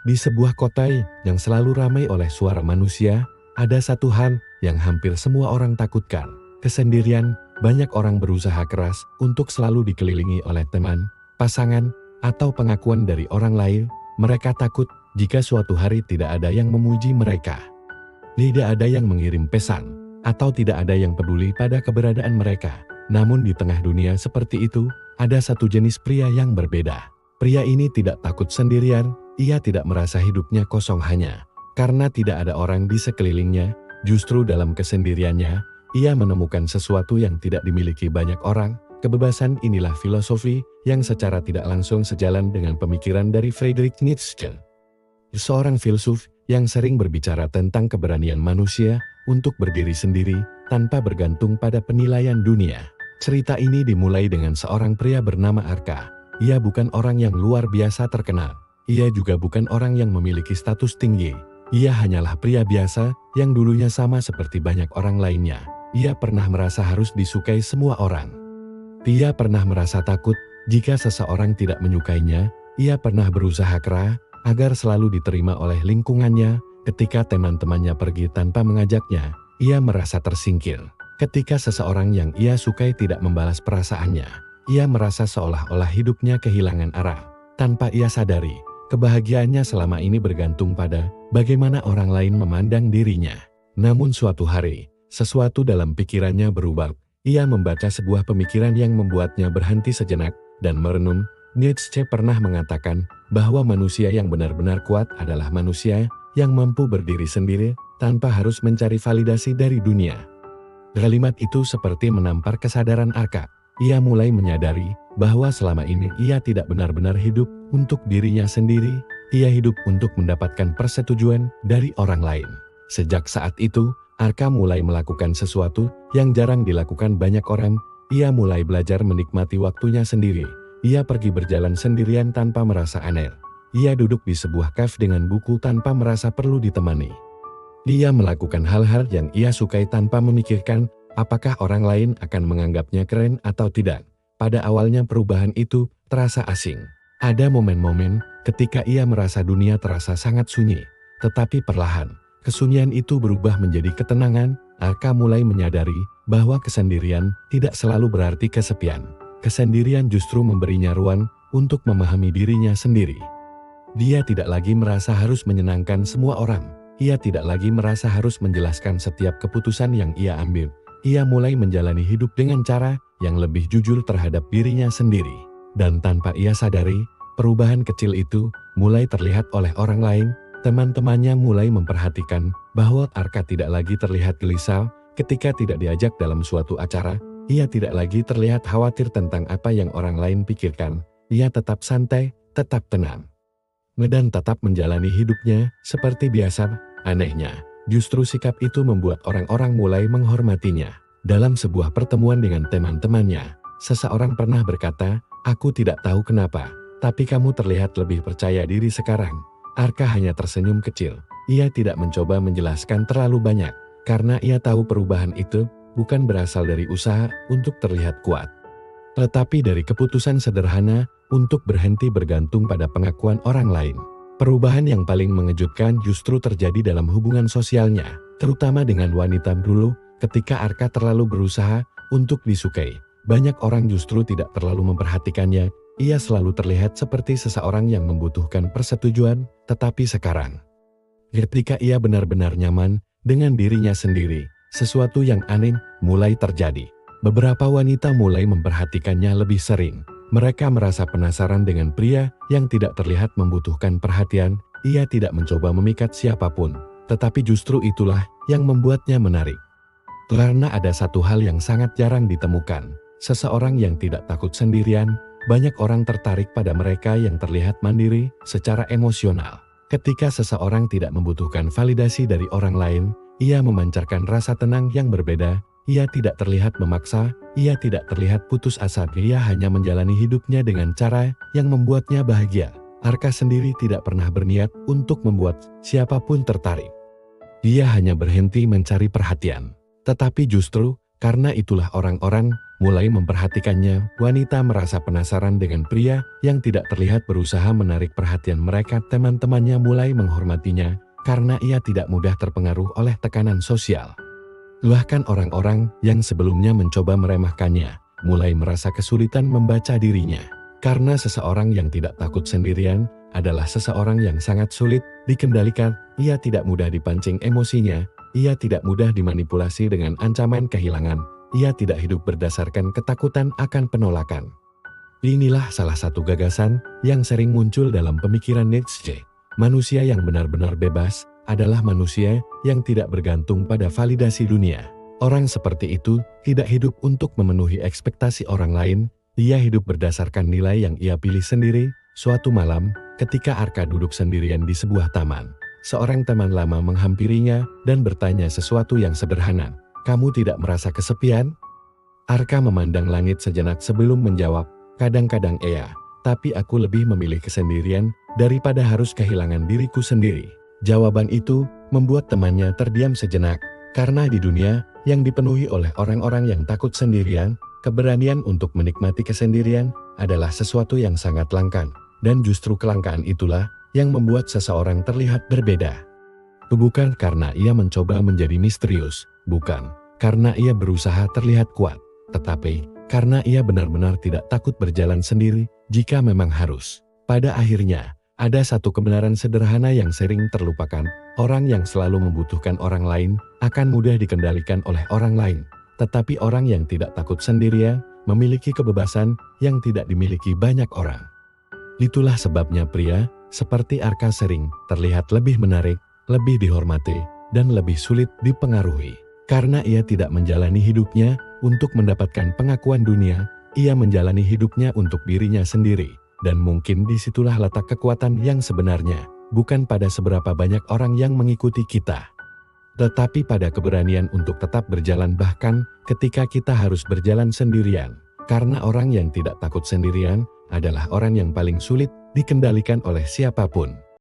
Di sebuah kota yang selalu ramai oleh suara manusia, ada satu hal yang hampir semua orang takutkan. Kesendirian. Banyak orang berusaha keras untuk selalu dikelilingi oleh teman, pasangan, atau pengakuan dari orang lain. Mereka takut jika suatu hari tidak ada yang memuji mereka. Tidak ada yang mengirim pesan, atau tidak ada yang peduli pada keberadaan mereka. Namun di tengah dunia seperti itu, ada satu jenis pria yang berbeda. Pria ini tidak takut sendirian, ia tidak merasa hidupnya kosong hanya karena tidak ada orang di sekelilingnya. Justru dalam kesendiriannya, ia menemukan sesuatu yang tidak dimiliki banyak orang. Kebebasan inilah filosofi yang secara tidak langsung sejalan dengan pemikiran dari Friedrich Nietzsche, seorang filsuf yang sering berbicara tentang keberanian manusia untuk berdiri sendiri tanpa bergantung pada penilaian dunia. Cerita ini dimulai dengan seorang pria bernama Arka. Ia bukan orang yang luar biasa terkenal. Ia juga bukan orang yang memiliki status tinggi. Ia hanyalah pria biasa yang dulunya sama seperti banyak orang lainnya. Ia pernah merasa harus disukai semua orang. Dia pernah merasa takut jika seseorang tidak menyukainya. Ia pernah berusaha keras agar selalu diterima oleh lingkungannya. Ketika teman-temannya pergi tanpa mengajaknya, ia merasa tersingkir. Ketika seseorang yang ia sukai tidak membalas perasaannya, ia merasa seolah-olah hidupnya kehilangan arah. Tanpa ia sadari, kebahagiaannya selama ini bergantung pada bagaimana orang lain memandang dirinya. Namun suatu hari, sesuatu dalam pikirannya berubah. Ia membaca sebuah pemikiran yang membuatnya berhenti sejenak dan merenung. Nietzsche pernah mengatakan bahwa manusia yang benar-benar kuat adalah manusia yang mampu berdiri sendiri tanpa harus mencari validasi dari dunia. Kalimat itu seperti menampar kesadaran Arka. Ia mulai menyadari bahwa selama ini ia tidak benar-benar hidup untuk dirinya sendiri. Ia hidup untuk mendapatkan persetujuan dari orang lain. Sejak saat itu, Arka mulai melakukan sesuatu yang jarang dilakukan banyak orang. Ia mulai belajar menikmati waktunya sendiri. Ia pergi berjalan sendirian tanpa merasa aneh. Ia duduk di sebuah kafe dengan buku tanpa merasa perlu ditemani. Dia melakukan hal-hal yang ia sukai tanpa memikirkan apakah orang lain akan menganggapnya keren atau tidak. Pada awalnya perubahan itu terasa asing. Ada momen-momen ketika ia merasa dunia terasa sangat sunyi. Tetapi perlahan, kesunyian itu berubah menjadi ketenangan. Arka mulai menyadari bahwa kesendirian tidak selalu berarti kesepian. Kesendirian justru memberinya ruang untuk memahami dirinya sendiri. Dia tidak lagi merasa harus menyenangkan semua orang. Ia tidak lagi merasa harus menjelaskan setiap keputusan yang ia ambil. Ia mulai menjalani hidup dengan cara yang lebih jujur terhadap dirinya sendiri. Dan tanpa ia sadari, perubahan kecil itu mulai terlihat oleh orang lain. Teman-temannya mulai memperhatikan bahwa Arka tidak lagi terlihat gelisah ketika tidak diajak dalam suatu acara. Ia tidak lagi terlihat khawatir tentang apa yang orang lain pikirkan. Ia tetap santai, tetap tenang, dan tetap menjalani hidupnya seperti biasa. Anehnya, justru sikap itu membuat orang-orang mulai menghormatinya. Dalam sebuah pertemuan dengan teman-temannya, seseorang pernah berkata, "Aku tidak tahu kenapa, tapi kamu terlihat lebih percaya diri sekarang." Arka hanya tersenyum kecil. Ia tidak mencoba menjelaskan terlalu banyak, karena ia tahu perubahan itu bukan berasal dari usaha untuk terlihat kuat, tetapi dari keputusan sederhana untuk berhenti bergantung pada pengakuan orang lain. Perubahan yang paling mengejutkan justru terjadi dalam hubungan sosialnya, terutama dengan wanita dulu. Ketika Arka terlalu berusaha untuk disukai, banyak orang justru tidak terlalu memperhatikannya. Ia selalu terlihat seperti seseorang yang membutuhkan persetujuan. Tetapi sekarang, ketika ia benar-benar nyaman dengan dirinya sendiri, sesuatu yang aneh mulai terjadi. Beberapa wanita mulai memperhatikannya lebih sering. Mereka merasa penasaran dengan pria yang tidak terlihat membutuhkan perhatian. Ia tidak mencoba memikat siapapun, tetapi justru itulah yang membuatnya menarik. Karena ada satu hal yang sangat jarang ditemukan, seseorang yang tidak takut sendirian. Banyak orang tertarik pada mereka yang terlihat mandiri secara emosional. Ketika seseorang tidak membutuhkan validasi dari orang lain, ia memancarkan rasa tenang yang berbeda. Ia tidak terlihat memaksa, ia tidak terlihat putus asa. Ia hanya menjalani hidupnya dengan cara yang membuatnya bahagia. Arka sendiri tidak pernah berniat untuk membuat siapapun tertarik. Dia hanya berhenti mencari perhatian. Tetapi justru karena itulah orang-orang mulai memperhatikannya. Wanita merasa penasaran dengan pria yang tidak terlihat berusaha menarik perhatian mereka. Teman-temannya mulai menghormatinya karena ia tidak mudah terpengaruh oleh tekanan sosial. Bahkan orang-orang yang sebelumnya mencoba meremehkannya mulai merasa kesulitan membaca dirinya. Karena seseorang yang tidak takut sendirian adalah seseorang yang sangat sulit dikendalikan. Ia tidak mudah dipancing emosinya, ia tidak mudah dimanipulasi dengan ancaman kehilangan, ia tidak hidup berdasarkan ketakutan akan penolakan. Inilah salah satu gagasan yang sering muncul dalam pemikiran Nietzsche. Manusia yang benar-benar bebas adalah manusia yang tidak bergantung pada validasi dunia. Orang seperti itu tidak hidup untuk memenuhi ekspektasi orang lain, dia hidup berdasarkan nilai yang ia pilih sendiri. Suatu malam, ketika Arka duduk sendirian di sebuah taman, seorang teman lama menghampirinya dan bertanya sesuatu yang sederhana. "Kamu tidak merasa kesepian?" Arka memandang langit sejenak sebelum menjawab, "Kadang-kadang iya, tapi aku lebih memilih kesendirian daripada harus kehilangan diriku sendiri." Jawaban itu membuat temannya terdiam sejenak, karena di dunia yang dipenuhi oleh orang-orang yang takut sendirian, keberanian untuk menikmati kesendirian adalah sesuatu yang sangat langka, dan justru kelangkaan itulah yang membuat seseorang terlihat berbeda. Bukan karena ia mencoba menjadi misterius, bukan karena ia berusaha terlihat kuat, tetapi karena ia benar-benar tidak takut berjalan sendiri jika memang harus. Pada akhirnya, ada satu kebenaran sederhana yang sering terlupakan. Orang yang selalu membutuhkan orang lain akan mudah dikendalikan oleh orang lain. Tetapi orang yang tidak takut sendirian memiliki kebebasan yang tidak dimiliki banyak orang. Itulah sebabnya pria seperti Arka sering terlihat lebih menarik, lebih dihormati, dan lebih sulit dipengaruhi. Karena ia tidak menjalani hidupnya untuk mendapatkan pengakuan dunia, ia menjalani hidupnya untuk dirinya sendiri. Dan mungkin disitulah letak kekuatan yang sebenarnya, bukan pada seberapa banyak orang yang mengikuti kita, tetapi pada keberanian untuk tetap berjalan bahkan ketika kita harus berjalan sendirian. Karena orang yang tidak takut sendirian adalah orang yang paling sulit dikendalikan oleh siapapun.